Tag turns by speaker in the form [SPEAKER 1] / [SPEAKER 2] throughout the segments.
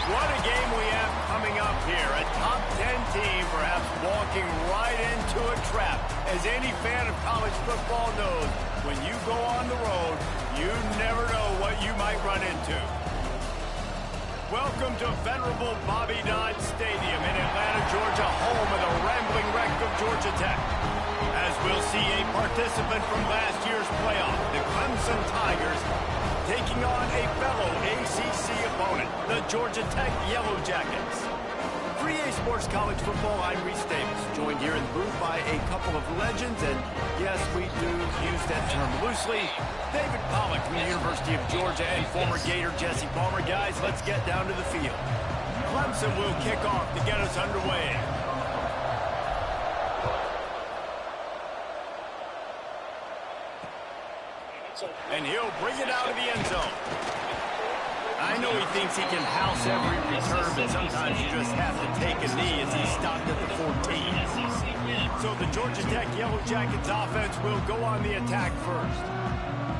[SPEAKER 1] What a game we have coming up here. A top 10 team perhaps walking right into a trap. As any fan of college football knows, when you go on the road, you never know what you might run into. Welcome to venerable Bobby Dodd Stadium in Atlanta, Georgia, home of the rambling wreck of Georgia Tech. As we'll see a participant from last year's playoff, the Clemson Tigers, taking on a fellow ACC opponent, the Georgia Tech Yellow Jackets. For EA Sports College Football, I'm Reese Davis, joined here in the booth by a couple of legends, and yes, we do use that term loosely. David Pollack from the University of Georgia and former Gator Jesse Palmer. Guys, let's get down to the field. Clemson will kick off to get us underway. And he'll bring it out of the end zone. I know he thinks he can house every return, but sometimes you just have to take a knee as he stopped at the 14. So the Georgia Tech Yellow Jackets offense will go on the attack first.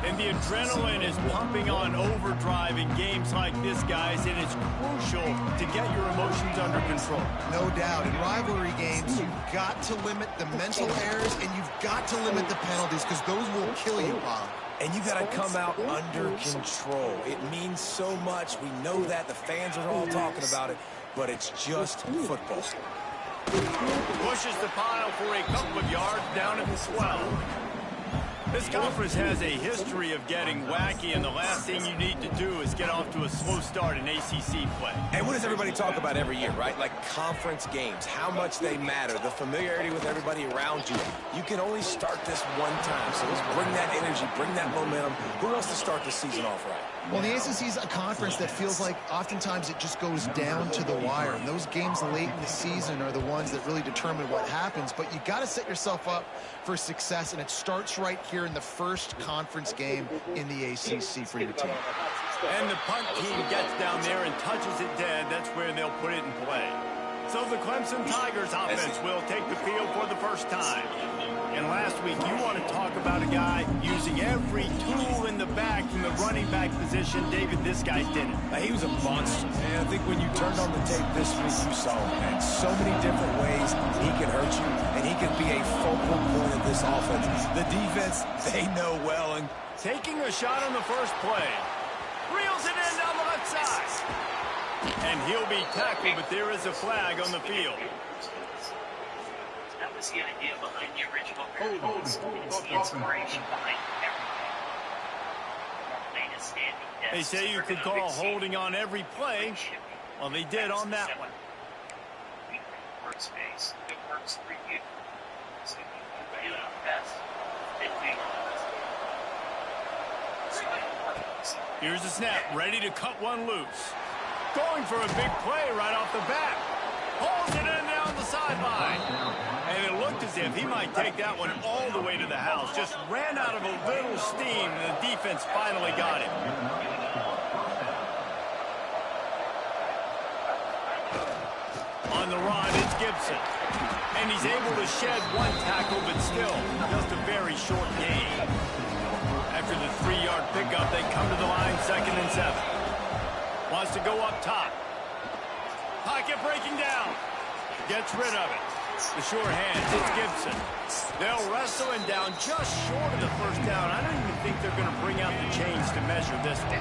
[SPEAKER 1] And the adrenaline is pumping on overdrive in games like this, guys, and it's crucial to get your emotions under control.
[SPEAKER 2] No doubt. In rivalry games, you've got to limit the mental errors, and you've got to limit the penalties, because those will kill you, Bob.
[SPEAKER 3] And you got to come out under control. It means so much. We know that. The fans are all talking about it, but it's just football.
[SPEAKER 1] Pushes the pile for a couple of yards down at the 12. This conference has a history of getting wacky, and the last thing you need to do is get off to a slow start in ACC play.
[SPEAKER 3] And what does everybody talk about every year, right? Like conference games, how much they matter, the familiarity with everybody around you. You can only start this one time, so let's bring that energy, bring that momentum. Who wants to start the season off right?
[SPEAKER 2] Well, the ACC is a conference that feels like oftentimes it just goes down to the wire. And those games late in the season are the ones that really determine what happens. But you got to set yourself up for success, and it starts right here in the first conference game in the ACC for your team.
[SPEAKER 1] And the punt team gets down there and touches it dead. That's where they'll put it in play. So the Clemson Tigers offense will take the field for the first time. And last week, you want to talk about a guy using every tool in the back from the running back position. David, this guy did it.
[SPEAKER 3] He was a monster. And I think when you turned on the tape this week, you saw him, man. So many different ways he can hurt you, and he can be a focal point of this offense. The defense, they know well. And
[SPEAKER 1] taking a shot on the first play. Reels it in down the left side. And he'll be tackled, but there is a flag on the field.
[SPEAKER 4] That was the idea behind the original rules. It's the inspiration behind everything.
[SPEAKER 1] They say you could call holding on every play. Well, they did on that one.
[SPEAKER 4] Workspace. It works for you. So you do best.
[SPEAKER 1] Here's the snap, ready to cut one loose. Going for a big play right off the bat. Pulls it in down the sideline. And it looked as if he might take that one all the way to the house. Just ran out of a little steam, and the defense finally got him. On the run, it's Gibson. And he's able to shed one tackle, but still just a very short gain. After the 3-yard pickup, they come to the line, 2nd and 7. Wants to go up top. Pocket breaking down. Gets rid of it. The sure hands, it's Gibson. They'll wrestle him down just short of the first down. I don't even think they're going to bring out the chains to measure this one.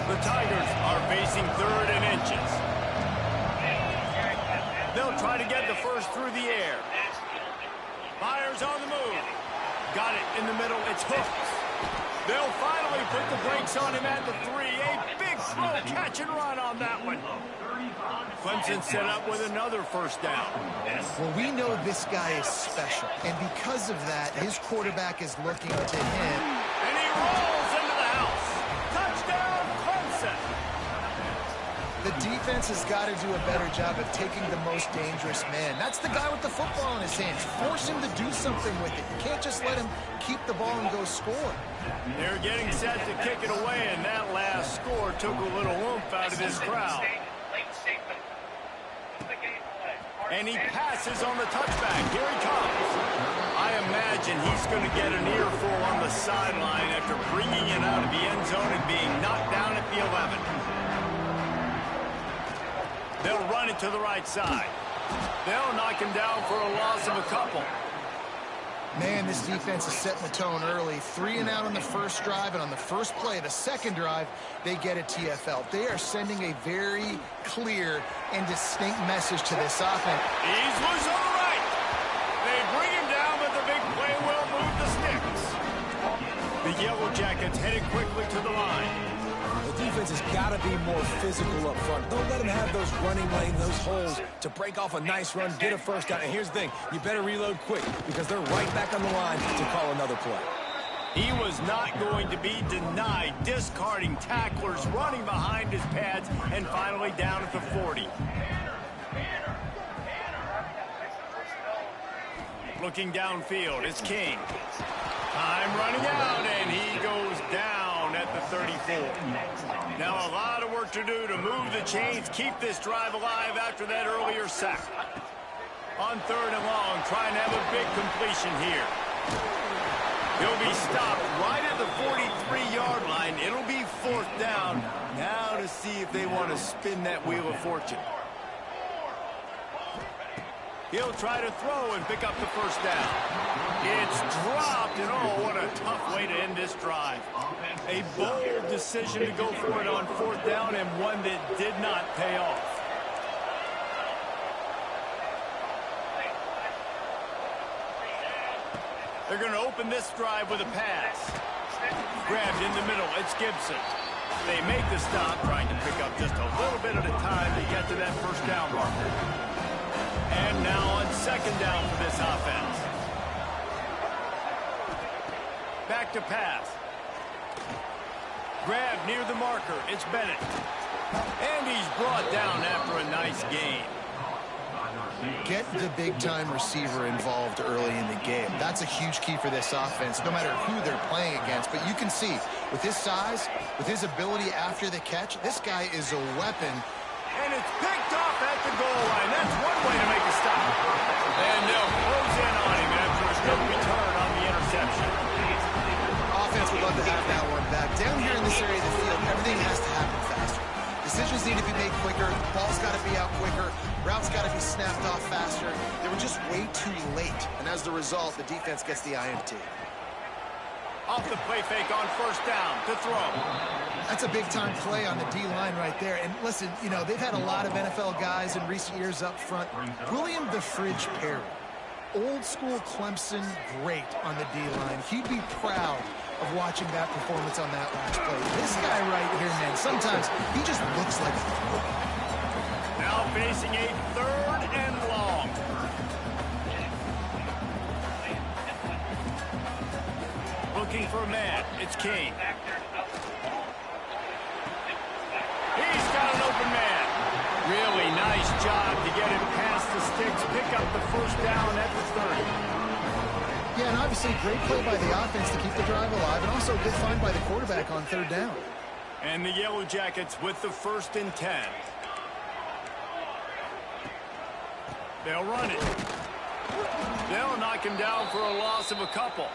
[SPEAKER 1] The Tigers are facing 3rd and inches. They'll try to get the first through the air. Fires on the move. Got it in the middle. It's hooked. They'll finally put the brakes on him at the 3. A big throw, catch and run on that one. Clemson set up with another first down.
[SPEAKER 2] Well, we know this guy is special, and because of that, his quarterback is looking to him.
[SPEAKER 1] And he rolls into the house. Touchdown, Clemson.
[SPEAKER 2] The defense has got to do a better job of taking the most dangerous man. That's the guy with the football in his hands. Force him to do something with it. You can't just let him keep the ball and go score.
[SPEAKER 1] They're getting set to kick it away, and that last score took a little oomph out of this crowd. And he passes on the touchback. Here he comes. I imagine he's going to get an earful on the sideline after bringing it out of the end zone and being knocked down at the 11. They'll run it to the right side. They'll knock him down for a loss of a couple.
[SPEAKER 2] Man, this defense is setting the tone early. 3 and out on the first drive, and on the first play, the second drive, they get a TFL. They are sending a very clear and distinct message to this offense.
[SPEAKER 1] He's loose on the right. They bring him down, but the big play will move the sticks. The Yellow Jackets headed quickly to the line.
[SPEAKER 3] The defense has got to be more physical up front. Don't let them have those running lanes, those holes to break off a nice run, get a first down. And here's the thing, you better reload quick because they're right back on the line to call another play.
[SPEAKER 1] He was not going to be denied, discarding tacklers, running behind his pads, and finally down at the 40. Looking downfield, it's King. Time running out, and he goes down at the 34. Now a lot of work to do to move the chains, keep this drive alive after that earlier sack. On 3rd and long, trying to have a big completion here. He'll be stopped right at the 43-yard line. It'll be 4th down. Now to see if they want to spin that wheel of fortune. He'll try to throw and pick up the first down. It's dropped, and oh, what a tough way to end this drive. A bold decision to go for it on 4th down, and one that did not pay off. They're going to open this drive with a pass. Grabbed in the middle, it's Gibson. They make the stop, trying to pick up just a little bit at a time to get to that first down marker. And now on 2nd down for this offense. Back to pass. Grabbed near the marker. It's Bennett. And he's brought down after a nice gain.
[SPEAKER 2] Get the big-time receiver involved early in the game. That's a huge key for this offense, no matter who they're playing against. But you can see, with his size, with his ability after the catch, this guy is a weapon.
[SPEAKER 1] And it's picked off at the goal line. That's one way to make a stop. And they'll close in on him after a good return on the interception.
[SPEAKER 2] Offense would love to have that one back. Down here in this area of the field, everything has to happen faster. Decisions need to be made quicker. The ball's got to be out quicker. Routes got to be snapped off faster. They were just way too late. And as the result, the defense gets the INT.
[SPEAKER 1] Off the play fake on 1st down to throw.
[SPEAKER 2] That's a big-time play on the D-line right there. And listen, you know, they've had a lot of NFL guys in recent years up front. William the Fridge Perry, old-school Clemson great on the D-line. He'd be proud of watching that performance on that last play. This guy right here, man, sometimes he just looks like a throw.
[SPEAKER 1] Now facing a 3rd and long. Looking for a man. It's King. He's got an open man. Really nice job to get him past the sticks, pick up the first down at the 30.
[SPEAKER 2] Yeah, and obviously great play by the offense to keep the drive alive, and also a good find by the quarterback on 3rd down.
[SPEAKER 1] And the Yellow Jackets with the 1st and 10. They'll run it. They'll knock him down for a loss of a couple.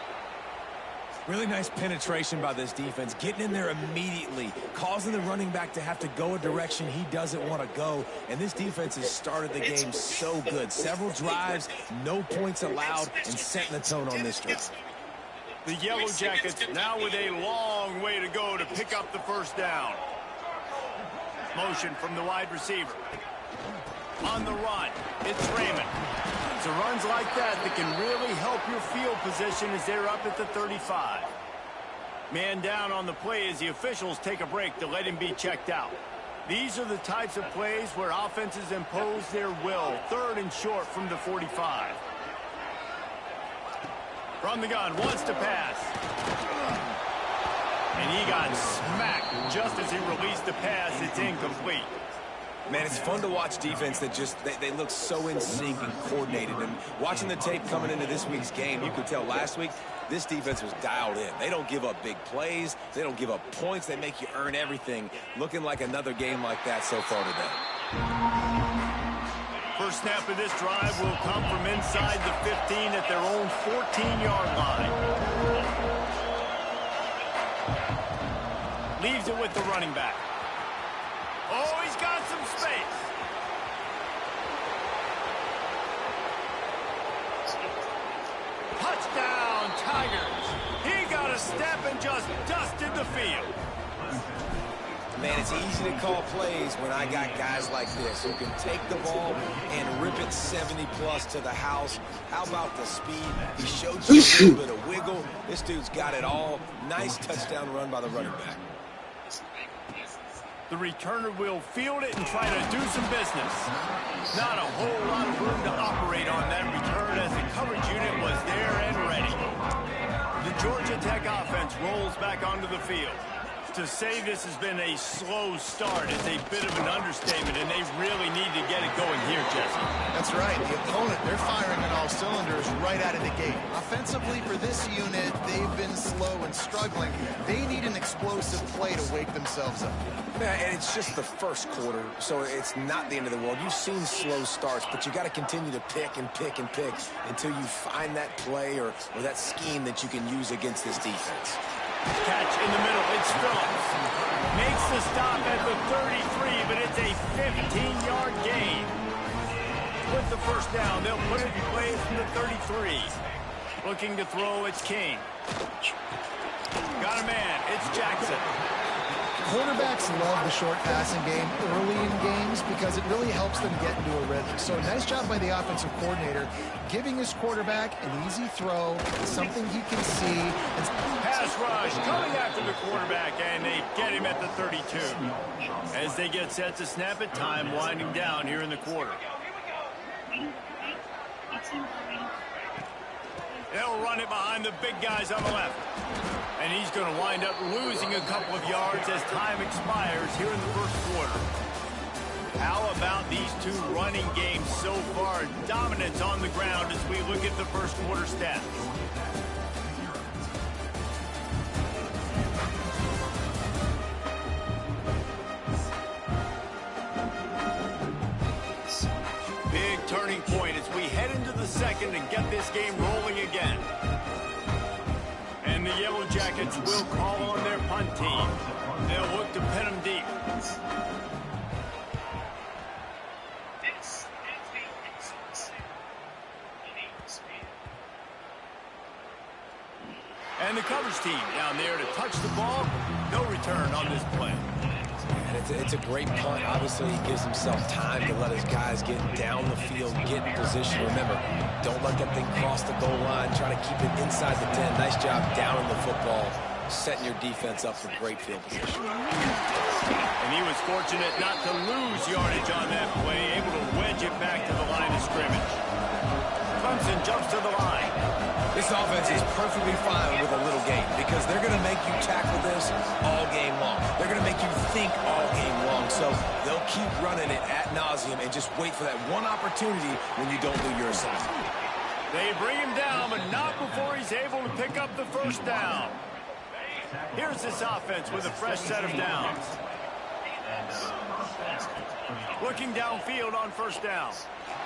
[SPEAKER 3] Really nice penetration by this defense, getting in there immediately, causing the running back to have to go a direction he doesn't want to go. And this defense has started the game so good. Several drives, no points allowed, and setting the tone on this drive.
[SPEAKER 1] The Yellow Jackets now with a long way to go to pick up the first down. Motion from the wide receiver. On the run, it's Raymond. It's runs like that can really help your field position as they're up at the 35. Man down on the play as the officials take a break to let him be checked out. These are the types of plays where offenses impose their will. 3rd and short from the 45. From the gun, wants to pass. And he got smacked just as he released the pass. It's incomplete.
[SPEAKER 3] Man, it's fun to watch defense that just, they look so in sync and coordinated. And watching the tape coming into this week's game, you could tell last week, this defense was dialed in. They don't give up big plays. They don't give up points. They make you earn everything. Looking like another game like that so far today.
[SPEAKER 1] First snap of this drive will come from inside the 15 at their own 14-yard line. Leaves it with the running back. Oh, he's got some space. Touchdown, Tigers. He got a step and just dusted the field.
[SPEAKER 3] Man, it's easy to call plays when I got guys like this who can take the ball and rip it 70-plus to the house. How about the speed? He showed you a little bit of wiggle. This dude's got it all. Nice touchdown run by the running back.
[SPEAKER 1] The returner will field it and try to do some business. Not a whole lot of room to operate on that return as the coverage unit was there and ready. The Georgia Tech offense rolls back onto the field. To say this has been a slow start is a bit of an understatement, and they really need to get it going here, Jesse.
[SPEAKER 2] That's right. The opponent, they're firing on all cylinders right out of the gate. Offensively, for this unit, they've been slow and struggling. They need an explosive play to wake themselves up.
[SPEAKER 3] Yeah, and it's just the first quarter, so it's not the end of the world. You've seen slow starts, but you got to continue to pick and pick and pick until you find that play or that scheme that you can use against this defense.
[SPEAKER 1] Catch in the middle. It's Phillips. Makes the stop at the 33, but it's a 15-yard gain. With the first down, they'll put it in play from the 33. Looking to throw, it's King. Got a man. It's Jackson.
[SPEAKER 2] Quarterbacks love the short passing game early in games because it really helps them get into a rhythm. So nice job by the offensive coordinator giving his quarterback an easy throw, something he can see.
[SPEAKER 1] Pass rush coming after the quarterback, and they get him at the 32. As they get set to snap it, time winding down here in the quarter. They'll run it behind the big guys on the left. And he's going to wind up losing a couple of yards as time expires here in the first quarter. How about these two running games so far? Dominance on the ground as we look at the first quarter stats. Big turning point as we head into the second and get this game rolling again. And the Yellow Jackets will call on their punt team. They'll look to pin them deep. And the coverage team down there to touch the ball. No return on this play.
[SPEAKER 3] And it's a great punt. Obviously, he gives himself time to let his guys get down the field, get in position. Remember, don't let that thing cross the goal line. Try to keep it inside the 10. Nice job down in the football, setting your defense up for great field position.
[SPEAKER 1] And he was fortunate not to lose yardage on that play, able to wedge it back to the line of scrimmage. Clemson jumps to the line.
[SPEAKER 3] This offense is perfectly fine with a little game because they're going to make you tackle this all game long. They're going to make you think all game long. So they'll keep running it ad nauseum and just wait for that one opportunity when you don't do your assignment.
[SPEAKER 1] They bring him down, but not before he's able to pick up the first down. Here's this offense with a fresh set of downs. Looking downfield on first down.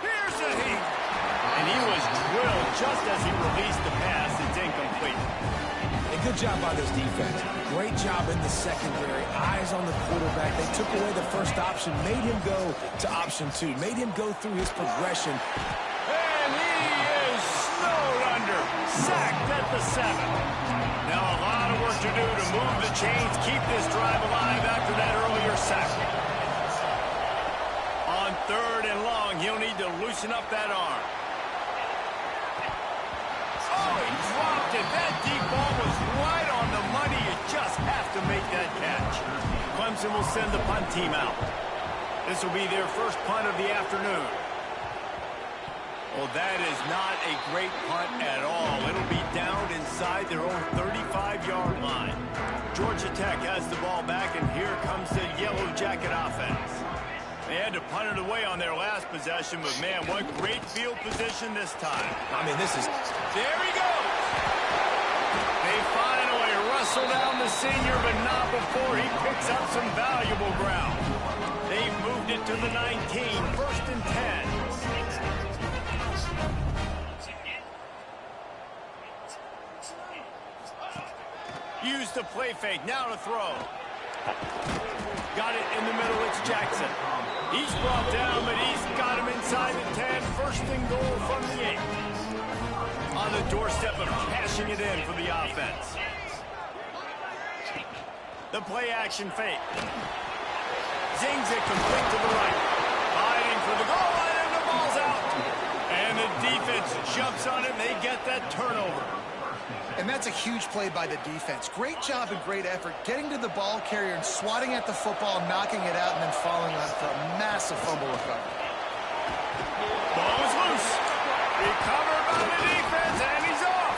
[SPEAKER 1] Here's a heat. And he was drilled just as he released the pass. It's incomplete.
[SPEAKER 3] And good job by this defense. Great job in the secondary. Eyes on the quarterback. They took away the first option, made him go to option 2, made him go through his progression.
[SPEAKER 1] And he is snowed under. Sacked at the 7. Now a lot of work to do to move the chains, keep this drive alive after that earlier sack. On 3rd and long, he'll need to loosen up that arm. Oh, he dropped it. That deep ball was right on the money. You just have to make that catch. Clemson will send the punt team out. This will be their first punt of the afternoon. Well, that is not a great punt at all. It'll be downed inside their own 35-yard line. Georgia Tech has the ball back, and here comes the Yellow Jacket offense. They had to punt it away on their last possession, but, man, what great field position this time.
[SPEAKER 3] I mean, this is...
[SPEAKER 1] There he goes! They finally wrestle down the senior, but not before he picks up some valuable ground. They've moved it to the 19, 1st and 10. Use the play fake, now to throw. Got it in the middle, it's Jackson. He's brought down, but he's got him inside the 10. 1st and goal from the 8. On the the doorstep of cashing it in for the offense. The play action fake. Zings it complete to the right. Fighting for the goal line, and the ball's out. And the defense jumps on it, and they get that turnover.
[SPEAKER 2] And that's a huge play by the defense. Great job and great effort getting to the ball carrier and swatting at the football, knocking it out, and then falling on for a massive fumble recovery.
[SPEAKER 1] Ball is loose. Recovered by the defense, and he's off.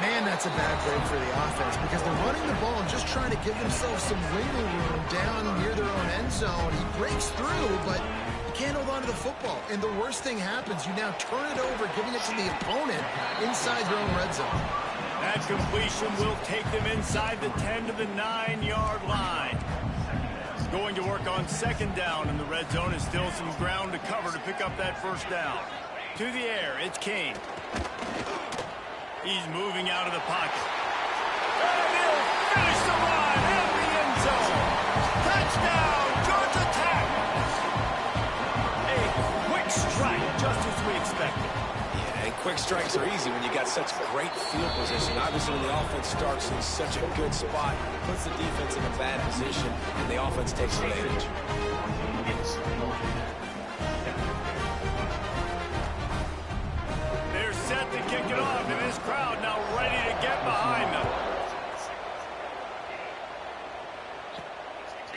[SPEAKER 2] Man, that's a bad break for the offense because they're running the ball and just trying to give themselves some wiggle room down near their own end zone. He breaks through, but you can't hold on to the football. And the worst thing happens, you now turn it over, giving it to the opponent inside your own red zone.
[SPEAKER 1] That completion will take them inside the 10 to the 9-yard line. Going to work on second down in the red zone, and still some ground to cover to pick up that first down. To the air, it's Kane. He's moving out of the pocket. And he'll finish the line in the end zone. Touchdown, Georgia Tech. A quick strike, just as we expected.
[SPEAKER 3] Yeah, and quick strikes are easy when you got such great field position. Obviously, when the offense starts in such a good spot, puts the defense in a bad position, and the offense takes advantage.
[SPEAKER 1] Set to kick it off, and this crowd now ready to get behind them.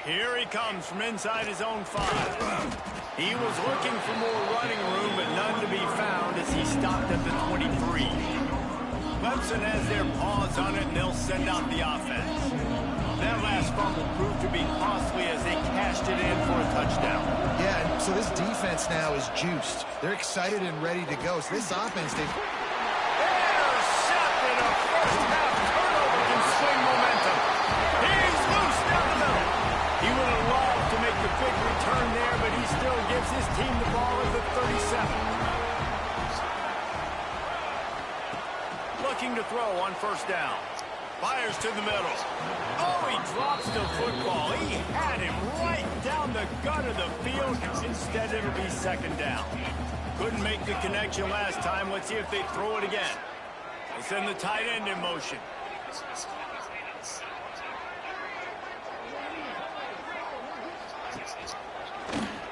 [SPEAKER 1] Here he comes from inside his own 5. He was looking for more running room, but none to be found as he stopped at the 23. Clemson has their paws on it, and they'll send out the offense. That last fumble proved to be costly as they cashed it in for a touchdown.
[SPEAKER 2] Yeah, so this defense now is juiced. They're excited and ready to go. So this offense, they've...
[SPEAKER 1] Intercepted! A first-half turnover can swing momentum. He's loose down the middle. He would have loved to make the quick return there, but he still gives his team the ball at the 37. Looking to throw on first down. Fires to the middle. Oh, he drops the football. He had him right down the gut of the field. Instead, it'll be second down. Couldn't make the connection last time. Let's see if they throw it again. They send the tight end in motion.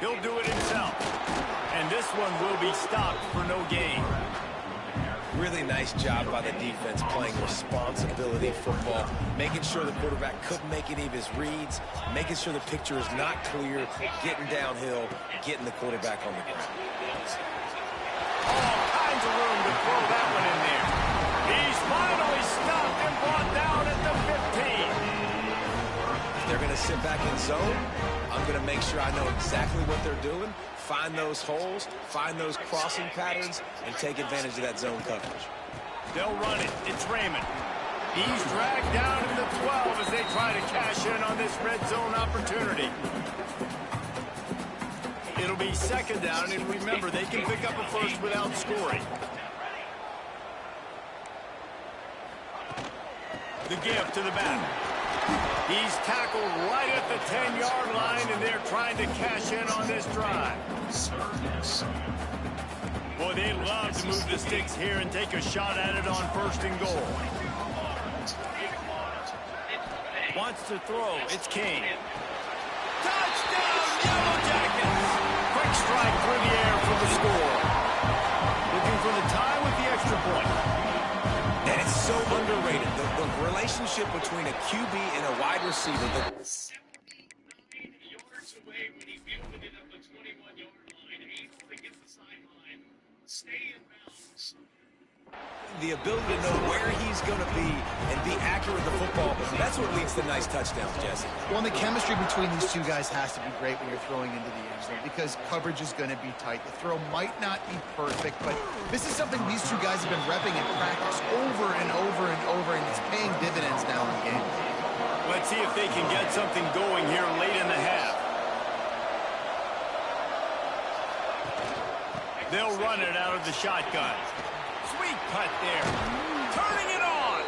[SPEAKER 1] He'll do it himself. And this one will be stopped for no gain.
[SPEAKER 3] Really nice job by the defense playing responsibility football, making sure the quarterback couldn't make any of his reads, making sure the picture is not clear, getting downhill, getting the quarterback on the ground.
[SPEAKER 1] All kinds of room to throw that one in there. He's finally stopped and brought down at the 15.
[SPEAKER 3] If they're going to sit back in zone, I'm going to make sure I know exactly what they're doing, find those holes, find those crossing patterns, and take advantage of that zone coverage.
[SPEAKER 1] They'll run it. It's Raymond. He's dragged down to the 12 as they try to cash in on this red zone opportunity. It'll be second down, and remember, they can pick up a first without scoring. The give to the back. He's tackled right at the 10-yard line, and they're trying to cash in on this drive. Boy, they love to move the sticks here and take a shot at it on first and goal. Wants to throw. It's Kane. Touchdown, Yellow Jackets! Quick strike through the air for the score. Looking for the tie with the extra point.
[SPEAKER 3] And it's so underrated. The relationship between a QB and a wide receiver.
[SPEAKER 4] 79 yards away when he fielded it up the 21-yard line, able to get the sideline, stay in bounds.
[SPEAKER 3] The ability to know where he's going to be and be accurate with the football, that's what leads to nice touchdowns, Jesse.
[SPEAKER 2] Well, and the chemistry between these two guys has to be great when you're throwing into the end zone because coverage is going to be tight. The throw might not be perfect, but this is something these two guys have been repping in practice over and over and over, and it's paying dividends now in the game.
[SPEAKER 1] Let's see if they can get something going here late in the half. They'll run it out of the shotgun. Sweet cut there. Turning it on.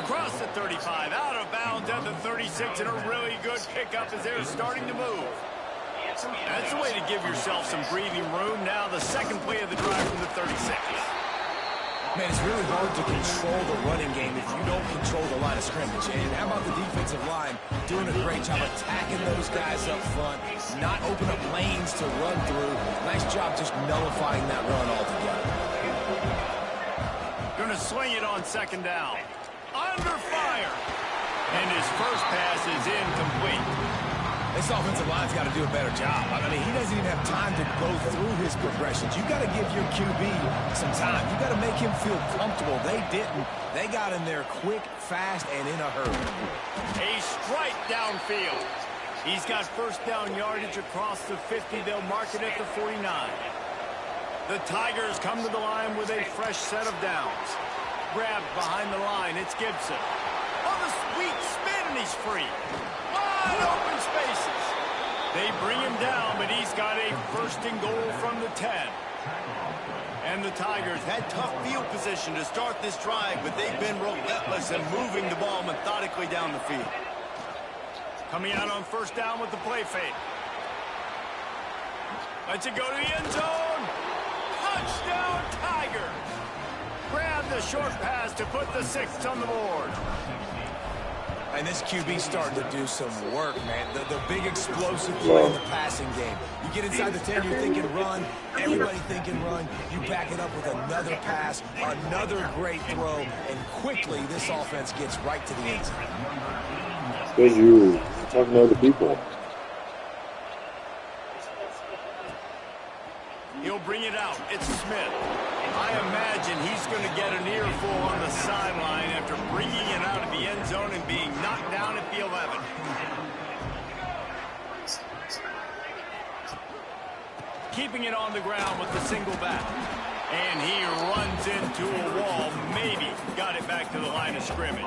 [SPEAKER 1] Across the 35, out of bounds at the 36, and a really good pickup as they're starting to move. That's the way to give yourself some breathing room. Now the second play of the drive from the 36.
[SPEAKER 3] Man, it's really hard to control the running game if you don't control the line of scrimmage. And how about the defensive line doing a great job attacking those guys up front, not open up lanes to run through. Nice job just nullifying that run altogether.
[SPEAKER 1] Going to swing it on second down. Under fire. And his first pass is incomplete.
[SPEAKER 3] This offensive line's got to do a better job. I mean, he doesn't even have time to go through his progressions. You've got to give your QB some time. You've got to make him feel comfortable. They didn't. They got in there quick, fast, and in a hurry.
[SPEAKER 1] A strike downfield. He's got first down yardage across the 50. They'll mark it at the 49. The Tigers come to the line with a fresh set of downs. Grabbed behind the line. It's Gibson. On the sweet spin, and he's free. Wide open spaces. They bring him down, but he's got a first and goal from the 10. And the Tigers had tough field position to start this drive, but they've been relentless in moving the ball methodically down the field. Coming out on first down with the play fake. Lets it go to the end zone. Touchdown, Tiger. Grab the short pass to put the 6 on the board.
[SPEAKER 3] And this QB starting to do some work, man. The big explosive play in the passing game. You get inside the 10, you're thinking run. Everybody thinking run. You back it up with another pass, another great throw, and quickly this offense gets right to the end zone.
[SPEAKER 5] Because you're talking to other people.
[SPEAKER 1] He'll bring it out. It's Smith. I imagine he's going to get an earful on the sideline after bringing it out of the end zone and being knocked down at the 11. Keeping it on the ground with the single back. And he runs into a wall. Maybe got it back to the line of scrimmage.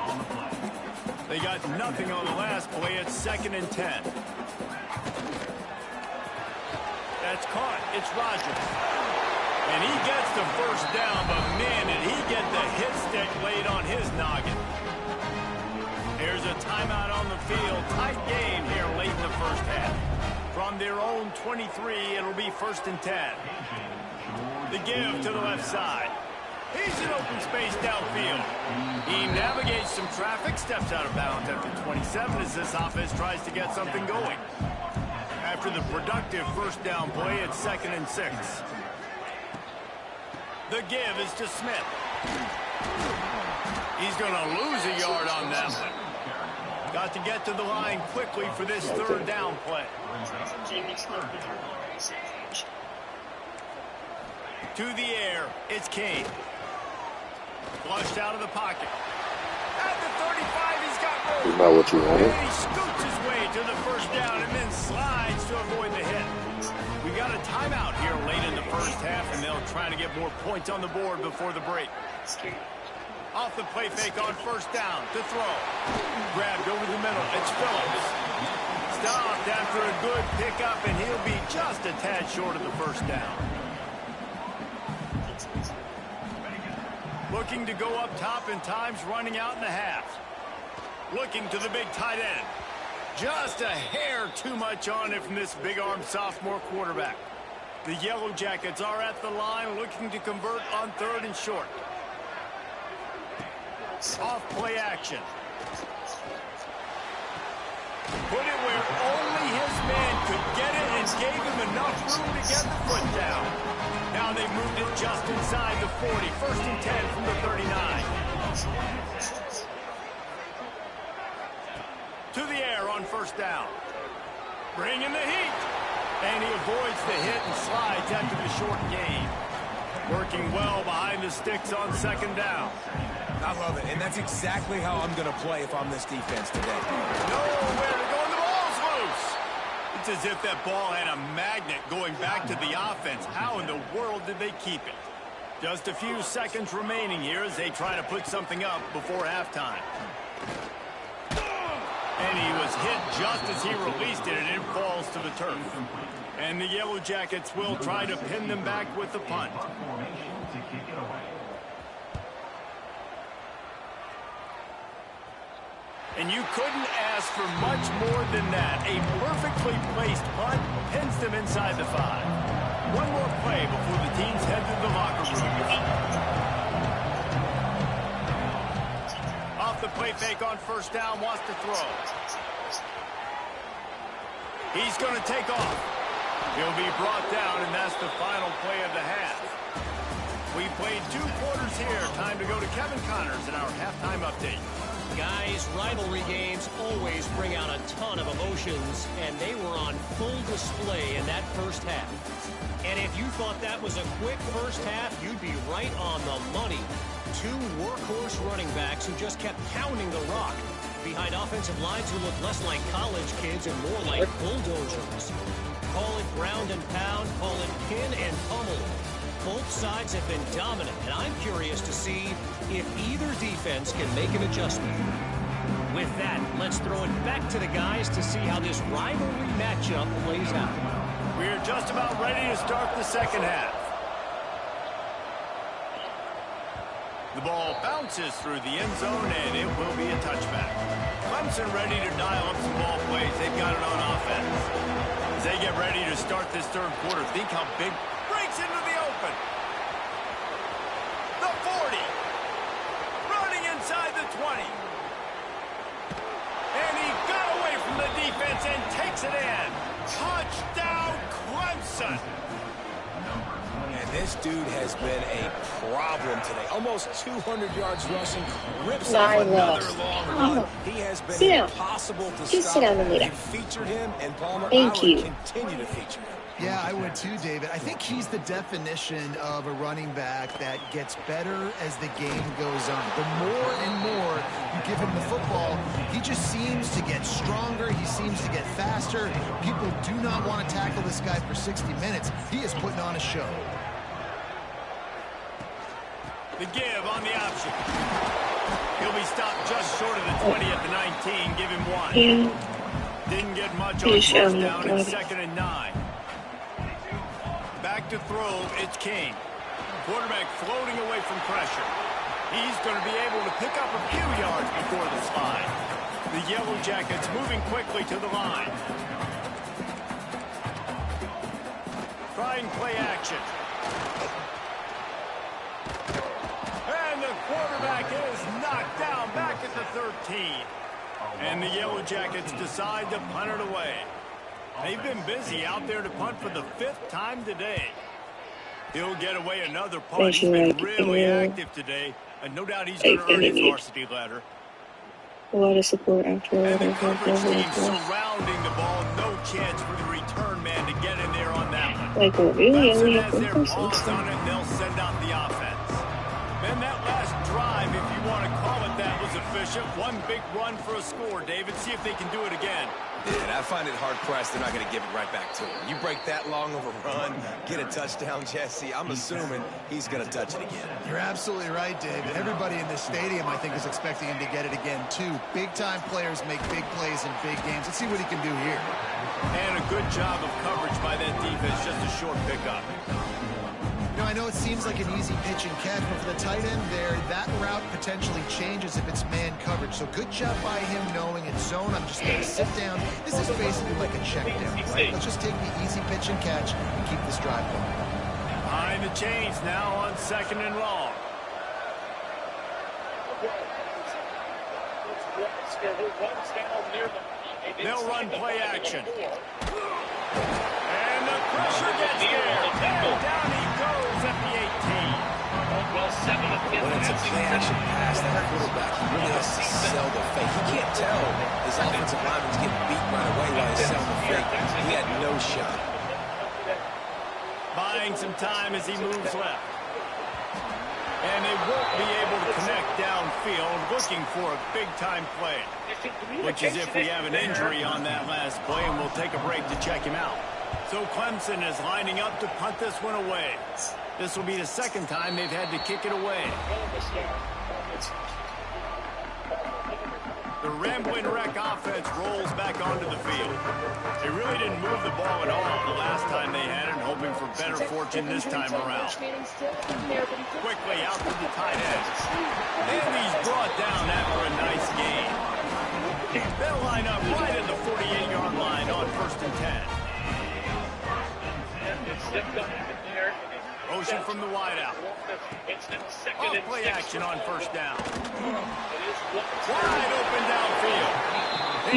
[SPEAKER 1] They got nothing on the last play. It's 2nd and 10. That's caught. It's Rodgers. And he gets the first down, but man, did he get the hit stick laid on his noggin. There's a timeout on the field. Tight game here late in the first half. From their own 23, it'll be 1st and 10. The give to the left side. He's in open space downfield. He navigates some traffic, steps out of bounds at the 27 as this offense tries to get something going. After the productive first down play, it's 2nd and 6. The give is to Smith. He's going to lose a yard on that one. Got to get to the line quickly for this 3rd down play. To the air, it's Kane. Flushed out of the pocket. At the 35, he's got room.
[SPEAKER 5] Isn't that what you wanted?
[SPEAKER 1] And he scoots his way to the first down and then slides to avoid the hit. We got a timeout here late in the first half, and they'll try to get more points on the board before the break. Off the play fake on first down to throw. Grabbed over the middle. It's Phillips. Stopped after a good pickup, and he'll be just a tad short of the first down. Looking to go up top, and time's running out in the half. Looking to the big tight end. Just a hair too much on it from this big-armed sophomore quarterback. The Yellow Jackets are at the line looking to convert on 3rd and short. Off play action. Put it where only his man could get it and gave him enough room to get the foot down. Now they've moved it just inside the 40. 1st and 10 from the 39. To the air on first down. Bringing the heat. And he avoids the hit and slides after the short gain. Working well behind the sticks on 2nd down.
[SPEAKER 3] I love it, and that's exactly how I'm going to play if I'm this defense today.
[SPEAKER 1] Nowhere to go, and the ball's loose. It's as if that ball had a magnet going back to the offense. How in the world did they keep it? Just a few seconds remaining here as they try to put something up before halftime. And he was hit just as he released it, and it falls to the turf. And the Yellow Jackets will try to pin them back with the punt. And you couldn't ask for much more than that. A perfectly placed punt pins them inside the 5. One more play before the teams head to the locker room. off the play fake on first down, wants to throw. He's going to take off. He'll be brought down, and that's the final play of the half. We played 2 quarters here. Time to go to Kevin Connors in our halftime update.
[SPEAKER 6] Guys, rivalry games always bring out a ton of emotions, and they were on full display in that first half. And if you thought that was a quick first half, you'd be right on the money. 2 workhorse running backs who just kept pounding the rock behind offensive lines who look less like college kids and more like bulldozers. Call it ground and pound, call it pin and pummel. Both sides have been dominant, and I'm curious to see if either defense can make an adjustment. With that, let's throw it back to the guys to see how this rivalry matchup plays out.
[SPEAKER 1] We're just about ready to start the second half. The ball bounces through the end zone, and it will be a touchback. Clemson ready to dial up some ball plays. They've got it on offense. As they get ready to start this third quarter, think how big breaks into the open. The 40. Running inside the 20. And he got away from the defense and takes it in. Touchdown, Clemson.
[SPEAKER 3] And this dude has been a problem today. Almost 200 yards rushing. Rips off another long run. He has been impossible to stop. You featured him, and Palmer, I would continue to feature him.
[SPEAKER 2] Yeah, I would too, David. I think he's the definition of a running back that gets better as the game goes on. The more and more you give him the football, he just seems to get stronger. He seems to get faster. People do not want to tackle this guy for 60 minutes. He is putting on a show.
[SPEAKER 1] The give on the option. He'll be stopped just short of the 20 at the 19. Give him 1. Didn't get much on first down in 2nd and 9. Back to throw, it's King. Quarterback floating away from pressure. He's going to be able to pick up a few yards before the slide. The Yellow Jackets moving quickly to the line. Trying play action. And the quarterback is knocked down back at the 13. And the Yellow Jackets decide to punt it away. They've been busy out there to punt for the 5th time today. He'll get away another punt. He's been really active today, and no doubt he's going to earn his varsity ladder.
[SPEAKER 7] A lot of support after
[SPEAKER 1] And the coverage team surrounding the ball. No chance for the return man to get in there on that one.
[SPEAKER 7] Like, what, really?
[SPEAKER 1] Clemson
[SPEAKER 7] Only
[SPEAKER 1] has
[SPEAKER 7] one
[SPEAKER 1] their
[SPEAKER 7] person?
[SPEAKER 1] paws on it, and they'll send out the offense. And that last drive, if you want to call it that, was efficient. One big run for a score, David. See if they can do it again.
[SPEAKER 3] And I find it hard-pressed they're not going to give it right back to him. You break that long of a run, get a touchdown, Jesse, I'm assuming he's going to touch it again.
[SPEAKER 2] You're absolutely right, David. Everybody in this stadium, I think, is expecting him to get it again, too. Big-time players make big plays in big games. Let's see what he can do here.
[SPEAKER 1] And a good job of coverage by that defense, just a short pickup.
[SPEAKER 2] You know, I know it seems like an easy pitch and catch, but for the tight end there, that route potentially changes if it's man coverage. So good job by him knowing it's zone. I'm just going to sit down. This is basically like a check down, right? Let's just take the easy pitch and catch and keep this drive going.
[SPEAKER 1] Behind the chains now on 2nd and long. They'll run play action. And the pressure gets there. And down he goes at the 18.
[SPEAKER 3] When it's a play-action pass, that quarterback, he really has to sell the fake. He can't tell his offensive lineman's getting beat right away while he's selling the fake. He had no shot.
[SPEAKER 1] Buying some time as he moves left. And they won't be able to connect downfield, looking for a big-time play. Looks as if we have an injury on that last play, and we'll take a break to check him out. So Clemson is lining up to punt this one away. This will be the 2nd time they've had to kick it away. The Rambling Wreck offense rolls back onto the field. They really didn't move the ball at all the last time they had it, hoping for better fortune this time around. Quickly out to the tight end. And he's brought down after a nice gain. They'll line up right at the 48-yard line on 1st and 10. Motion from the wideout. Off play action on first down. Wide open downfield.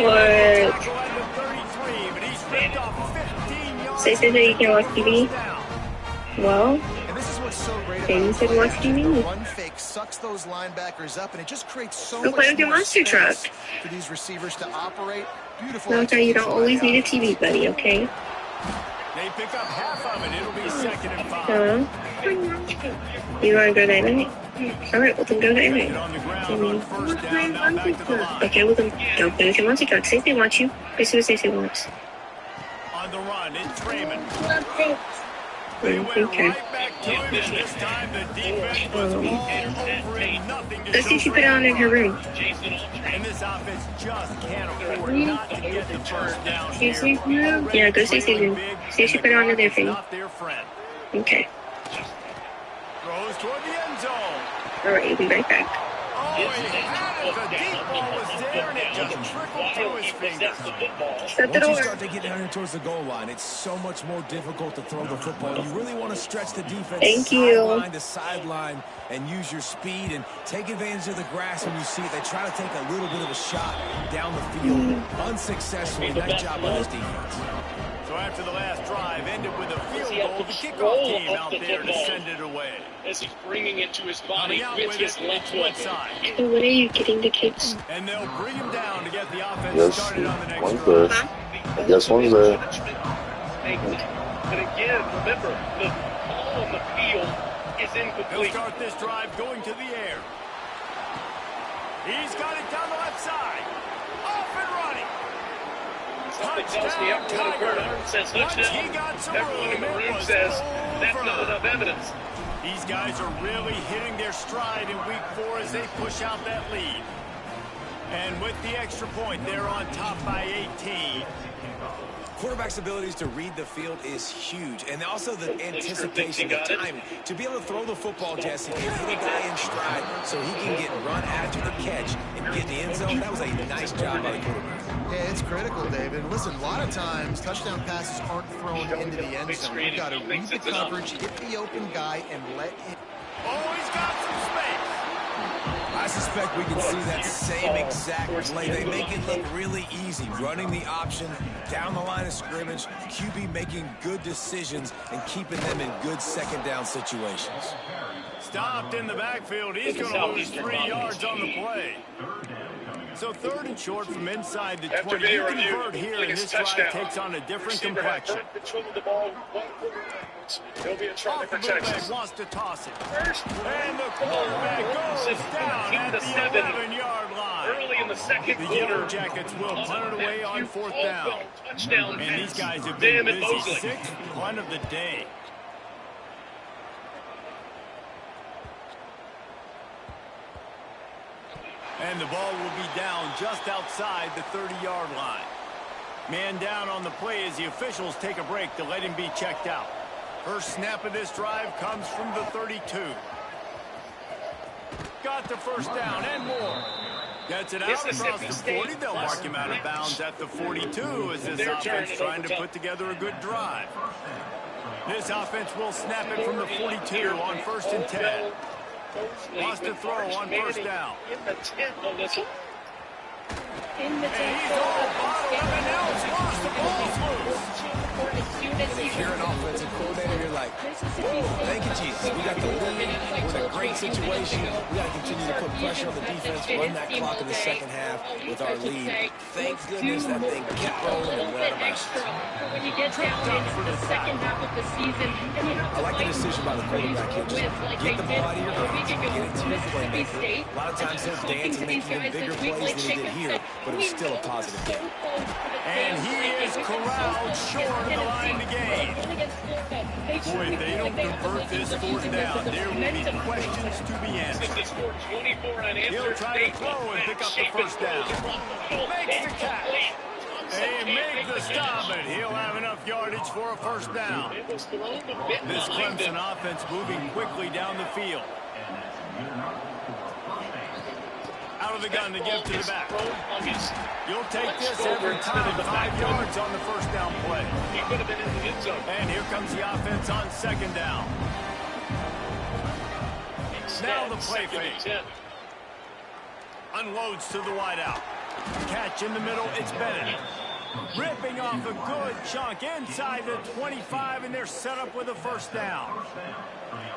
[SPEAKER 7] What?
[SPEAKER 1] Tackle at the 33, but he's ripped off 15 yards.
[SPEAKER 7] Say you can't watch TV? Well,
[SPEAKER 2] And this is what's so great
[SPEAKER 7] then you
[SPEAKER 2] about
[SPEAKER 7] said watch
[SPEAKER 2] the
[SPEAKER 7] TV.
[SPEAKER 2] run fake sucks those linebackers up, and it just creates so
[SPEAKER 7] Go
[SPEAKER 2] much
[SPEAKER 7] play with your
[SPEAKER 2] more
[SPEAKER 7] monster truck.
[SPEAKER 2] space for these receivers to operate. Beautiful.
[SPEAKER 7] No, you don't
[SPEAKER 2] execution
[SPEAKER 7] always
[SPEAKER 2] by
[SPEAKER 7] need a
[SPEAKER 2] the
[SPEAKER 7] TV, buddy, okay?
[SPEAKER 1] They pick up half of it. It'll be 2nd and 5.
[SPEAKER 7] Huh? You want to go that night? Alright, well then go that
[SPEAKER 1] Get
[SPEAKER 7] night.
[SPEAKER 1] on the ground on first down. Now back to the line.
[SPEAKER 7] Okay, well then go play with your monster truck. Say they want you. As soon as they say wants.
[SPEAKER 1] On the run, it's Raymond. They went
[SPEAKER 7] Okay.
[SPEAKER 1] right back to him, and this time the defense was all over it. Nothing to
[SPEAKER 7] Let's see
[SPEAKER 1] show
[SPEAKER 7] if she
[SPEAKER 1] for
[SPEAKER 7] put it on in her room.
[SPEAKER 1] And this offense just can't afford not to get the first down here.
[SPEAKER 7] Stacey? Yeah, go Stacey's room. See if she put it on in their thing.
[SPEAKER 1] Not their friend.
[SPEAKER 7] Okay.
[SPEAKER 1] Throws toward the end zone.
[SPEAKER 7] Alright, we'll be right back.
[SPEAKER 1] Oh, he had it. The deep ball was there, and it just trickled through his fingers.
[SPEAKER 7] Shut the
[SPEAKER 3] Once you
[SPEAKER 7] door.
[SPEAKER 3] start to get down here towards the goal line, it's so much more difficult to throw the football. You really want to stretch the defense
[SPEAKER 7] Thank you.
[SPEAKER 3] sideline to sideline and use your speed and take advantage of the grass when you see it. They try to take a little bit of a shot down the field. Unsuccessfully. Nice job by this defense.
[SPEAKER 1] So after the last drive ended with a field goal, the kickoff team out there to send it away.
[SPEAKER 4] As he's bringing it to his body
[SPEAKER 1] Coming out
[SPEAKER 4] with
[SPEAKER 1] with
[SPEAKER 4] his
[SPEAKER 1] it,
[SPEAKER 4] left
[SPEAKER 1] it's
[SPEAKER 4] foot.
[SPEAKER 1] inside.
[SPEAKER 7] So what are you getting the kids?
[SPEAKER 1] And they'll bring him down to get the offense
[SPEAKER 5] Yes,
[SPEAKER 1] started on the next
[SPEAKER 5] one's
[SPEAKER 1] drive.
[SPEAKER 5] there. I guess one's there.
[SPEAKER 4] But again, remember, the ball on the field is
[SPEAKER 1] He'll
[SPEAKER 4] incomplete.
[SPEAKER 1] start this drive going to the air. He's got it down the left side. Off and running.
[SPEAKER 4] Something tells me everyone in Bernard says
[SPEAKER 1] Once he
[SPEAKER 4] touchdown.
[SPEAKER 1] got some
[SPEAKER 4] Everyone in the
[SPEAKER 1] room, it
[SPEAKER 4] room
[SPEAKER 1] was
[SPEAKER 4] says that's
[SPEAKER 1] over.
[SPEAKER 4] not enough evidence.
[SPEAKER 1] These guys are really hitting their stride in week 4 as they push out that lead. And with the extra point, they're on top by 18.
[SPEAKER 3] Quarterback's abilities to read the field is huge, and also the anticipation, the time to be able to throw the football, Jesse, and hit a guy in stride so he can get run after the catch and get in the end zone. That was a nice job by the quarterback.
[SPEAKER 2] Yeah, it's critical, David. Listen, a lot of times touchdown passes aren't thrown into the end zone. You've got to read the coverage, hit the open guy, and let him.
[SPEAKER 1] Oh, he's got some space.
[SPEAKER 3] I suspect we can see that same exact play. They make it look really easy, running the option down the line of scrimmage, QB making good decisions and keeping them in good second down situations.
[SPEAKER 1] Stopped in the backfield. He's going to lose 3 yards on the play. So 3rd and short from inside the 20. You convert here, and this drive takes on a different complexion.
[SPEAKER 4] Control the ball. There'll be a try
[SPEAKER 1] Off
[SPEAKER 4] to
[SPEAKER 1] the
[SPEAKER 4] protect
[SPEAKER 1] bootleg,
[SPEAKER 4] us.
[SPEAKER 1] wants to toss it.
[SPEAKER 4] First,
[SPEAKER 1] And the quarterback goes down at the 11-yard line.
[SPEAKER 4] early in the second
[SPEAKER 1] The
[SPEAKER 4] quarter.
[SPEAKER 1] Yellow Jackets will punt it away on 4th down.
[SPEAKER 4] Touchdown
[SPEAKER 1] And these
[SPEAKER 4] pass.
[SPEAKER 1] guys have been
[SPEAKER 4] Damn it,
[SPEAKER 1] busy.
[SPEAKER 4] Mosley.
[SPEAKER 1] 6th punt of the day. And the ball will be down just outside the 30-yard line. Man down on the play as the officials take a break to let him be checked out. First snap of this drive comes from the 32. Got the first down and more. Gets it out across the 40. They'll mark him out of bounds at the 42 as this offense trying to put together a good drive. This offense will snap it from the 42 on 1st and 10. Wants to throw on 1st down.
[SPEAKER 4] In the 10 on this one.
[SPEAKER 1] And he's all bottled up and now it's lost. The ball's loose.
[SPEAKER 3] And if you're an offensive coordinator, you're like, whoa, thank you, Jesus. We got the lead. We're in a great situation. We got to continue to put pressure on the defense, run that clock in the second half with our lead. Thank goodness that thing kept rolling and went out of bounds.
[SPEAKER 8] When you get down into the second half of the season,
[SPEAKER 3] I like the decision by the quarterback here. Just get the ball out of your hands and get it to your playmaker. A lot of times he'll dance and make even bigger plays than he did here, but it was still a positive game.
[SPEAKER 1] And he is corralled short of the line to gain. Boy, if they don't convert this 4th down, there will be questions to be answered.
[SPEAKER 4] They scored 24 unanswered.
[SPEAKER 1] He'll try to throw and pick up the first down. Makes the catch. They make the stop, and he'll have enough yardage for a 1st down.
[SPEAKER 4] It was thrown a bit
[SPEAKER 1] This
[SPEAKER 4] behind
[SPEAKER 1] Clemson
[SPEAKER 4] him.
[SPEAKER 1] offense moving quickly down the field. Out of the gun to give to the back. You'll take this every time. 5 yards on the 1st down play.
[SPEAKER 4] He could have been in the end zone.
[SPEAKER 1] And here comes the offense on 2nd down. Now the
[SPEAKER 4] instead.
[SPEAKER 1] play
[SPEAKER 4] 2nd and
[SPEAKER 1] fake.
[SPEAKER 4] 10.
[SPEAKER 1] Unloads to the wideout. Catch in the middle, it's Bennett. Ripping off a good chunk inside the 25, and they're set up with a first down.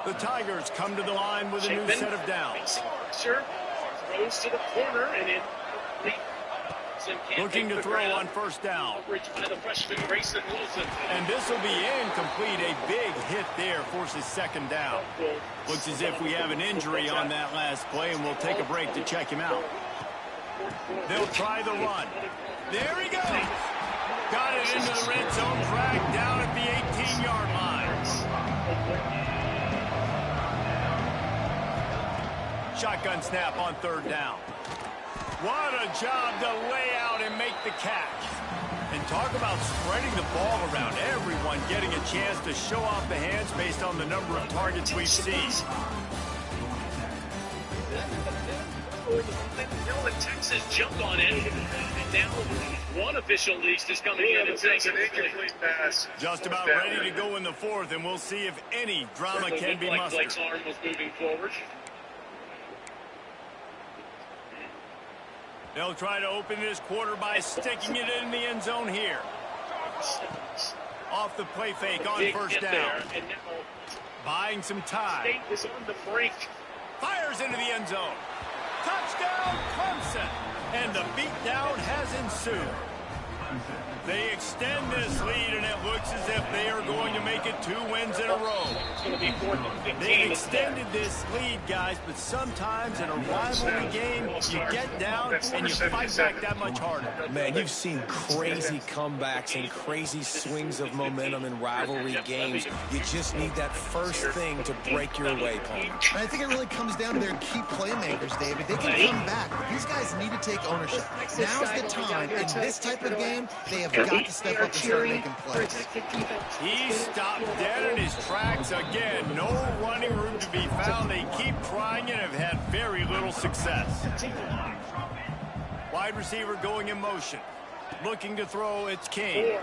[SPEAKER 1] The Tigers come to the line with a new set of downs.
[SPEAKER 4] Sure. Throws to the corner and in.
[SPEAKER 1] Looking to throw on first down.
[SPEAKER 4] Coverage by the freshman Grayson Wilson.
[SPEAKER 1] And this will be incomplete. A big hit there forces second down. Looks as if we have an injury on that last play, and we'll take a break to check him out. They'll try the run. There he goes. Got it into the red zone, dragged down at the 18-yard line. Shotgun snap on third down. What a job to lay out and make the catch. And talk about spreading the ball around. Everyone getting a chance to show off the hands based on the number of targets we've seen.
[SPEAKER 4] Texas jumped on it, and now one official at least is coming in and saying an incomplete pass.
[SPEAKER 1] Just about ready to go in the fourth, and we'll see if any drama can be mustered.
[SPEAKER 4] Blake's arm was moving forward.
[SPEAKER 1] They'll try to open this quarter by sticking it in the end zone here. Off the play fake on first down. Buying some time.
[SPEAKER 4] State is on the brink.
[SPEAKER 1] Fires into the end zone. Touchdown, Clemson. And the beatdown has ensued. They extend this lead, and it looks as if they are going to make it 2 wins in a row. They've extended this lead, guys, but sometimes in a rivalry game, you get down and you fight back that much harder.
[SPEAKER 3] Man, you've seen crazy comebacks and crazy swings of momentum in rivalry games. You just need that first thing to break your way, Paul.
[SPEAKER 2] And I think it really comes down to their key playmakers, David. They can come back. These guys need to take ownership. Now's the time. In this type of game, they have got to step up and start making plays.
[SPEAKER 1] He stopped dead in his tracks again. No running room to be found. They keep trying and have had very little success. Wide receiver going in motion. Looking to throw, it's King.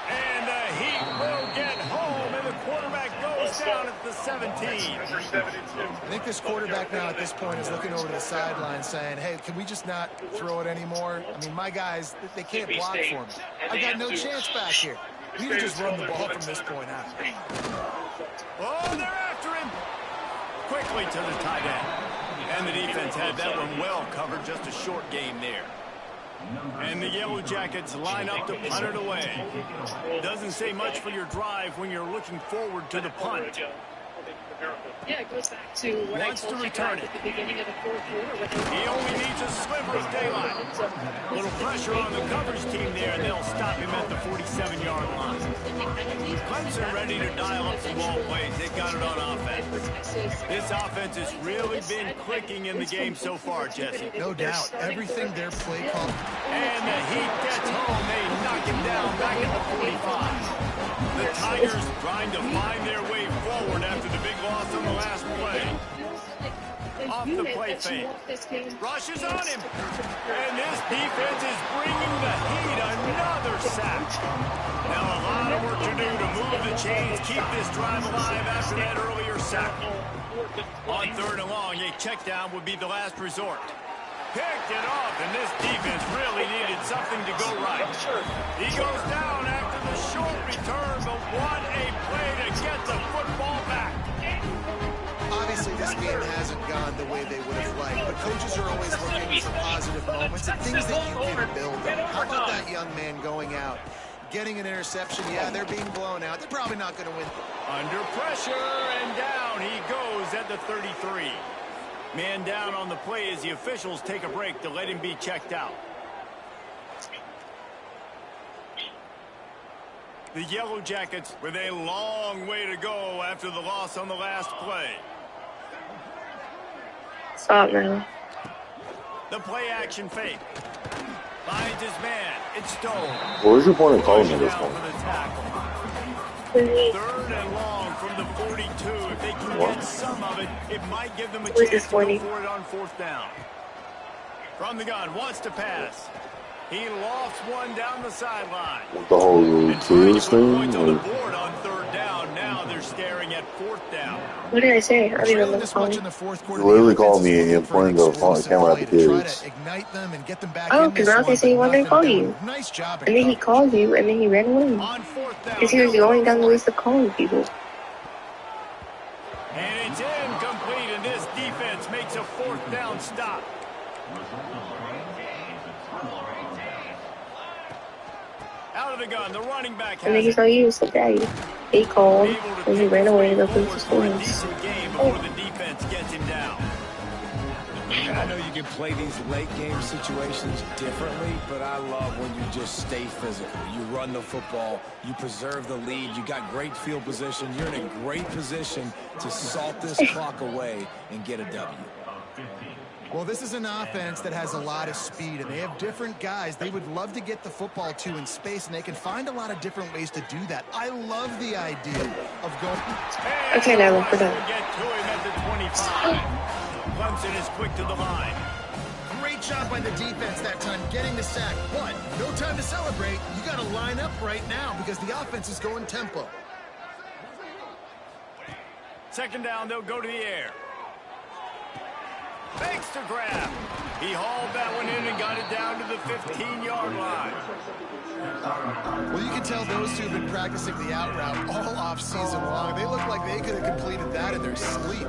[SPEAKER 1] And the Heat will get home, and the quarterback goes down at the 17.
[SPEAKER 2] I think this quarterback now at this point is looking over to the sideline saying, hey, can we just not throw it anymore? I mean, my guys, they can't block for me. I got no chance back here. We need to just run the ball from this point out.
[SPEAKER 1] Oh, they're after him. Quickly to the tight end. And the defense had that one well covered, just a short game there. And the Yellow Jackets line up to punt it away. Doesn't say much for your drive when you're looking forward to the punt.
[SPEAKER 8] Yeah, it goes back to what I told you guys at the beginning of the fourth quarter.
[SPEAKER 1] He only needs a sliver of daylight. A little pressure on the coverage team there, and they'll stop him at the 47-yard line. Clemson ready to dial up some ball plays. They've got it on offense. This offense has really been clicking in the game so far, Jesse.
[SPEAKER 2] No doubt. Everything their play call.
[SPEAKER 1] And the Heat gets home. They knock him down back at the 45. The Tigers trying to find their way forward after the big loss on the last play. Off the play fake. Rushes on him. And this defense is bringing the Heat another sack. Now a lot of work to do to move the chains, keep this drive alive after that earlier sack. On third and long, a check down would be the last resort. Picked it off, and this defense really needed something to go right. He goes down after the short return, but what a play to get the football back.
[SPEAKER 2] Obviously, this game hasn't gone the way they would have liked, but coaches are always looking for positive moments and things that you can build on. How about that young man going out, getting an interception? Yeah, they're being blown out. They're probably not going to win.
[SPEAKER 1] Under pressure, and down he goes at the 33. Man down on the play as the officials take a break to let him be checked out. The Yellow Jackets with a long way to go after the loss on the last play.
[SPEAKER 7] Stop now.
[SPEAKER 1] The play action fake. Finds his man. It's Stone.
[SPEAKER 5] What was your point of calling me this
[SPEAKER 1] Down
[SPEAKER 5] one?
[SPEAKER 1] for the tackle. Third and long from the 42. If they can get some of it, it might give them a chance to go for it on fourth down. From the gun, wants to pass. He lofts one down the sideline.
[SPEAKER 5] The whole
[SPEAKER 1] And trying to
[SPEAKER 5] Tears
[SPEAKER 1] put
[SPEAKER 5] thing?
[SPEAKER 1] points on the
[SPEAKER 5] Or?
[SPEAKER 1] board on third down. Now they're staring at 4th down.
[SPEAKER 7] What did I say? I don't even know
[SPEAKER 2] This much in the fourth quarter,
[SPEAKER 5] You literally
[SPEAKER 2] the
[SPEAKER 5] called
[SPEAKER 2] offense is
[SPEAKER 5] me
[SPEAKER 2] looking
[SPEAKER 5] and
[SPEAKER 2] for an
[SPEAKER 5] pointed the
[SPEAKER 2] explosive
[SPEAKER 5] camera at
[SPEAKER 2] play
[SPEAKER 5] the
[SPEAKER 2] to try
[SPEAKER 5] kids.
[SPEAKER 2] to ignite them and get them back
[SPEAKER 7] Oh,
[SPEAKER 2] in
[SPEAKER 7] because
[SPEAKER 2] this
[SPEAKER 7] Rocky
[SPEAKER 2] one,
[SPEAKER 7] said he
[SPEAKER 2] but
[SPEAKER 7] wanted to call
[SPEAKER 2] nothing
[SPEAKER 7] you.
[SPEAKER 2] doing. Nice job.
[SPEAKER 7] And then he called you, and then he ran away.
[SPEAKER 1] On 4th down,
[SPEAKER 7] Because he was going down the list of calling people.
[SPEAKER 1] and it's incomplete, and this defense makes a 4th down stop. Out of the gun, the running back
[SPEAKER 7] And then
[SPEAKER 1] has
[SPEAKER 7] he
[SPEAKER 1] it.
[SPEAKER 7] saw you, so daddy. He called,
[SPEAKER 1] Able to
[SPEAKER 7] and he
[SPEAKER 1] pick
[SPEAKER 7] ran
[SPEAKER 1] his
[SPEAKER 7] away
[SPEAKER 1] way
[SPEAKER 7] to go play
[SPEAKER 1] forward
[SPEAKER 7] some
[SPEAKER 1] for a
[SPEAKER 7] sports.
[SPEAKER 1] decent game before the defense gets him down.
[SPEAKER 3] And I know you can play these late game situations differently, but I love when you just stay physical. You run the football, you preserve the lead, you got great field position, you're in a great position to salt this clock away and get a W.
[SPEAKER 2] Well, this is an offense that has a lot of speed, and they have different guys they would love to get the football to in space, and they can find a lot of different ways to do that. I love the idea of going.
[SPEAKER 7] Okay, now we're done.
[SPEAKER 1] Get to him at the 25. Clemson is quick to the line.
[SPEAKER 2] Great job by the defense that time, getting the sack. But no time to celebrate. You got to line up right now because the offense is going tempo.
[SPEAKER 1] 2nd down, they'll go to the air. Fakes to grab. He hauled that one in and got it down to the 15-yard line.
[SPEAKER 2] Well, you can tell those two have been practicing the out route all off season long. They look like they could have completed that in their sleep.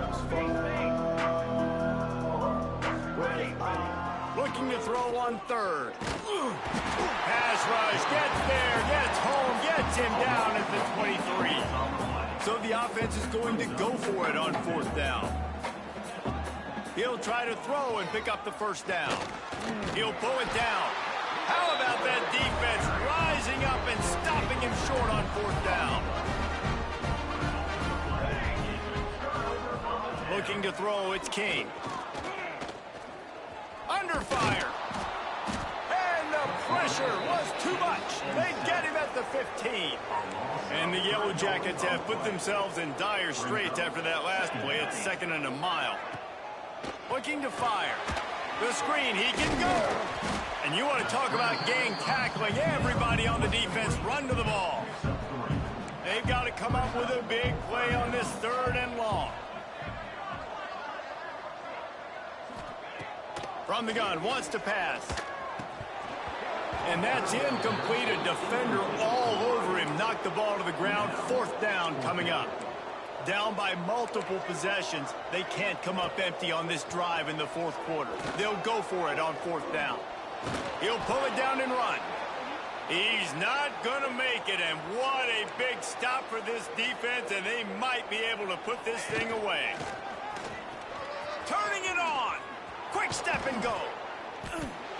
[SPEAKER 1] Looking to throw on 3rd. Pass rush, gets there, gets home, gets him down at the 23. So the offense is going to go for it on 4th down. He'll try to throw and pick up the 1st down. He'll pull it down. How about that defense rising up and stopping him short on 4th down? Looking to throw, it's King. Under fire. And the pressure was too much. They get him at the 15. And the Yellow Jackets have put themselves in dire straits after that last play. It's 2nd and a mile. Looking to fire. The screen, he can go. And you want to talk about gang tackling. Everybody on the defense run to the ball. They've got to come up with a big play on this 3rd and long. From the gun, wants to pass. And that's incomplete. A defender all over him. Knocked the ball to the ground. 4th down coming up. Down by multiple possessions. They can't come up empty on this drive in the 4th quarter. They'll go for it on 4th down. He'll pull it down and run. He's not going to make it, and what a big stop for this defense, and they might be able to put this thing away. Turning it on. Quick step and go.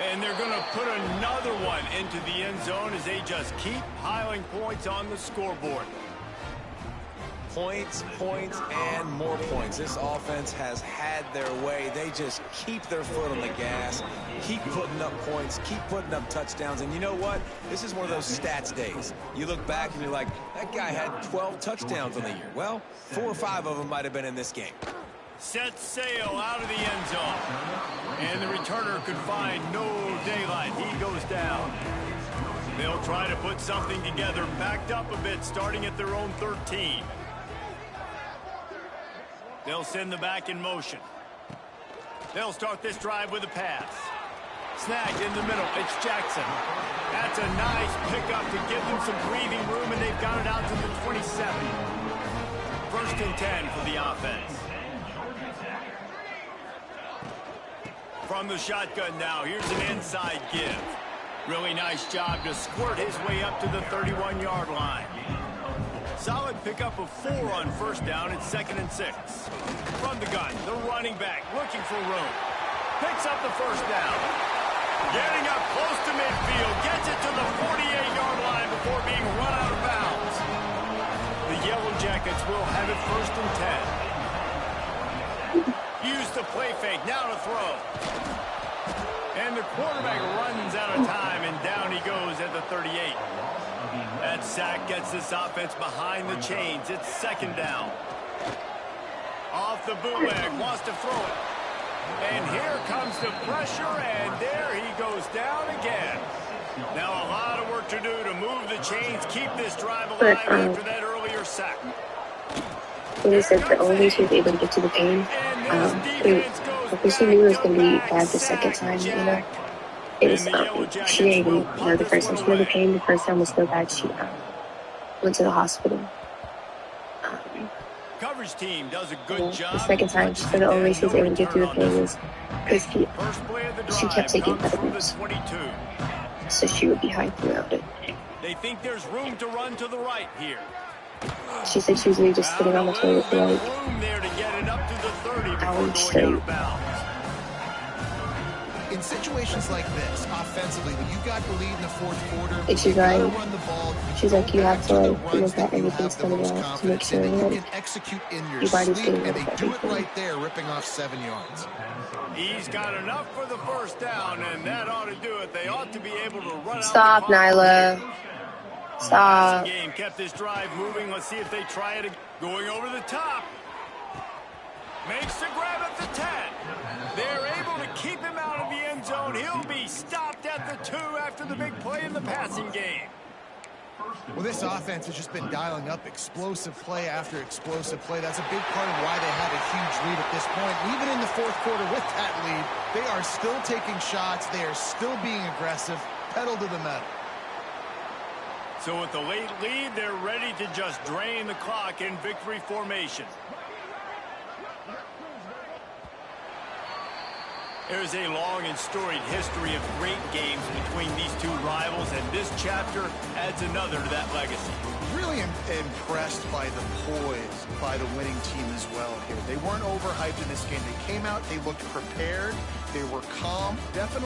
[SPEAKER 1] And they're going to put another one into the end zone as they just keep piling points on the scoreboard.
[SPEAKER 3] Points, points, and more points. This offense has had their way. They just keep their foot on the gas, keep putting up points, keep putting up touchdowns. And you know what? This is one of those stats days. You look back and you're like, that guy had 12 touchdowns on the year. Well, 4 or 5 of them might have been in this game.
[SPEAKER 1] Set sail out of the end zone. And the returner could find no daylight. He goes down. They'll try to put something together, backed up a bit, starting at their own 13. They'll send the back in motion. They'll start this drive with a pass. Snagged in the middle. It's Jackson. That's a nice pickup to give them some breathing room, and they've got it out to the 27. 1st and 10 for the offense. From the shotgun now, here's an inside give. Really nice job to squirt his way up to the 31-yard line. Solid pickup of 4 on 1st down. It's 2nd and 6. From the gun, the running back looking for room. Picks up the 1st down. Getting up close to midfield. Gets it to the 48-yard line before being run out of bounds. The Yellow Jackets will have it 1st and 10. Use the play fake. Now to throw. And the quarterback runs out of time, and down he goes at the 38. That sack gets this offense behind the chains. It's 2nd down. Off the bootleg, wants to throw it. And here comes the pressure, and there he goes down again. Now a lot of work to do to move the chains, keep this drive alive after that early earlier sack.
[SPEAKER 7] He said the only way she was able to get to the pain, because she knew it was going to be bad the second time, you know. It was, she didn't even know the first time she knew the pain. The first time was so bad she went to the hospital.
[SPEAKER 1] Coverage team does a good job.
[SPEAKER 7] The second time, she said the only way she was able to get through the pain was because she kept taking edibles. So she would be high throughout it.
[SPEAKER 1] They think there's room to run to the right here.
[SPEAKER 7] She said she was really just sitting on the toilet for like hours straight.
[SPEAKER 2] In situations like this, offensively, when you got the lead in the fourth quarter,
[SPEAKER 7] And she's like, you have to like look at everything's coming out to make sure that
[SPEAKER 2] you can execute in your
[SPEAKER 7] your body's
[SPEAKER 2] sleep,
[SPEAKER 7] getting
[SPEAKER 2] and
[SPEAKER 7] ready
[SPEAKER 2] they
[SPEAKER 7] for
[SPEAKER 2] do it
[SPEAKER 7] everything.
[SPEAKER 2] right there, ripping off 7 yards.
[SPEAKER 1] He's got enough for the first down, and that ought to do it. They ought to be able to run
[SPEAKER 7] Stop,
[SPEAKER 1] out the clock.
[SPEAKER 7] Nyla. Stop.
[SPEAKER 1] Passing game kept this drive moving. Let's see if they try it again. Going over the top. Makes the grab at the 10. They're able to keep him out of the end zone. He'll be stopped at the 2 after the big play in the passing game.
[SPEAKER 2] Well, this offense has just been dialing up explosive play after explosive play. That's a big part of why they had a huge lead at this point. Even in the fourth quarter with that lead, they are still taking shots. They are still being aggressive, pedal to the metal.
[SPEAKER 1] So with the late lead, they're ready to just drain the clock in victory formation. There's a long and storied history of great games between these two rivals, and this chapter adds another to that legacy.
[SPEAKER 2] Really impressed by the poise by the winning team as well here. They weren't overhyped in this game. They came out, they looked prepared, they were calm, definitely.